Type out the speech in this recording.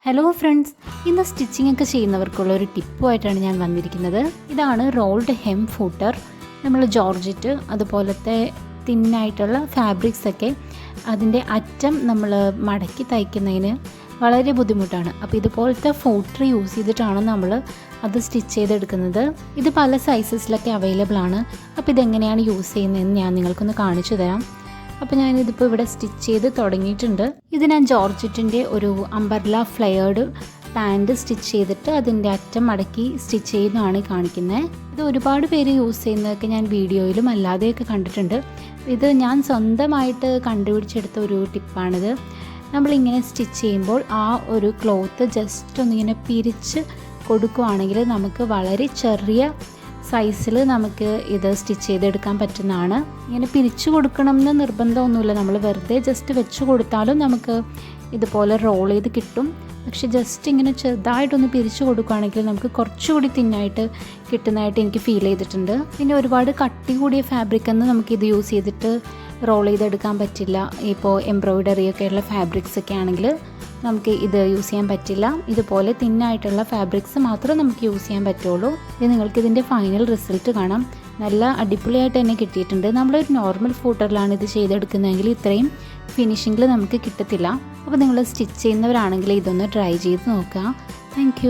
Hello friends, ഇന്ന് stitching ഒക്കെ ചെയ്യുന്നവർക്കുള്ള ഒരു ടിപ്പുമായിട്ടാണ് ഞാൻ വന്നിരിക്കുന്നത്. ഇതാണ് റോൾഡ് ഹെം ഫൂട്ടർ. നമ്മൾ ജോർജറ്റ് അതുപോലത്തെ തിന്നായിട്ടുള്ള ഫാബ്രിക്സ് ഒക്കെ അതിൻ്റെ അറ്റം നമ്മൾ മടക്കി തയ്ക്കുന്നതിന് വളരെ ബുദ്ധിമുട്ടാണ്. അപ്പോൾ ഇതുപോലത്തെ ഫൂട്ടർ യൂസ് ചെയ്തിട്ടാണ് നമ്മൾ അത് സ്റ്റിച്ച് ചെയ്തെടുക്കുന്നത്. ഇത് പല സൈസസിലൊക്കെ അവൈലബിൾ ആണ്. അപ്പോൾ ഇതെങ്ങനെയാണ് യൂസ് ചെയ്യുന്നതെന്ന് ഞാൻ നിങ്ങൾക്കൊന്ന് കാണിച്ചു തരാം. അപ്പോൾ ഞാനിതിപ്പോൾ ഇവിടെ സ്റ്റിച്ച് ചെയ്ത് തുടങ്ങിയിട്ടുണ്ട്. ഇത് ഞാൻ ജോർജറ്റിൻ്റെ ഒരു അംബർല ഫ്ലെയർഡ് പാൻറ് സ്റ്റിച്ച് ചെയ്തിട്ട് അതിൻ്റെ അറ്റം മടക്കി സ്റ്റിച്ച് ചെയ്യുന്നതാണ് കാണിക്കുന്നത്. ഇത് ഒരുപാട് പേര് യൂസ് ചെയ്യുന്നതൊക്കെ ഞാൻ വീഡിയോയിലും അല്ലാതെയൊക്കെ കണ്ടിട്ടുണ്ട്. ഇത് ഞാൻ സ്വന്തമായിട്ട് കണ്ടുപിടിച്ചെടുത്ത ഒരു ടിപ്പാണിത്. നമ്മളിങ്ങനെ സ്റ്റിച്ച് ചെയ്യുമ്പോൾ ആ ഒരു ക്ലോത്ത് ജസ്റ്റ് ഒന്നിങ്ങനെ പിരിച്ച് കൊടുക്കുകയാണെങ്കിൽ നമുക്ക് വളരെ ചെറിയ സൈസിൽ നമുക്ക് ഇത് സ്റ്റിച്ച് ചെയ്തെടുക്കാൻ പറ്റുന്നതാണ്. ഇങ്ങനെ പിരിച്ചു കൊടുക്കണം എന്ന് നിർബന്ധമൊന്നുമില്ല. നമ്മൾ വെറുതെ ജസ്റ്റ് വെച്ച് കൊടുത്താലും നമുക്ക് ഇതുപോലെ റോൾ ചെയ്ത് കിട്ടും. പക്ഷെ ജസ്റ്റ് ഇങ്ങനെ ചെറുതായിട്ടൊന്ന് പിരിച്ചു കൊടുക്കുകയാണെങ്കിൽ നമുക്ക് കുറച്ചുകൂടി തിന്നായിട്ട് കിട്ടുന്നതായിട്ട് എനിക്ക് ഫീൽ ചെയ്തിട്ടുണ്ട്. പിന്നെ ഒരുപാട് കട്ടി കൂടിയ ഫാബ്രിക്കൊന്നും നമുക്കിത് യൂസ് ചെയ്തിട്ട് റോൾ ചെയ്തെടുക്കാൻ പറ്റില്ല. ഇപ്പോൾ എംബ്രോയിഡറിയൊക്കെയുള്ള ഫാബ്രിക്സ് ഒക്കെ ആണെങ്കിൽ നമുക്ക് ഇത് യൂസ് ചെയ്യാൻ പറ്റില്ല. ഇതുപോലെ തിന്നായിട്ടുള്ള ഫാബ്രിക്സ് മാത്രമേ നമുക്ക് യൂസ് ചെയ്യാൻ പറ്റുള്ളൂ. ഇത് നിങ്ങൾക്കിതിൻ്റെ ഫൈനൽ റിസൾട്ട് കാണാം. നല്ല അടിപൊളിയായിട്ട് തന്നെ കിട്ടിയിട്ടുണ്ട്. നമ്മളൊരു നോർമൽ ഫൂട്ടറിലാണ് ഇത് ചെയ്തെടുക്കുന്നതെങ്കിൽ ഇത്രയും ഫിനിഷിങ്ങിൽ നമുക്ക് കിട്ടത്തില്ല. അപ്പോൾ നിങ്ങൾ സ്റ്റിച്ച് ചെയ്യുന്നവരാണെങ്കിൽ ഇതൊന്ന് ട്രൈ ചെയ്ത് നോക്കുക. താങ്ക്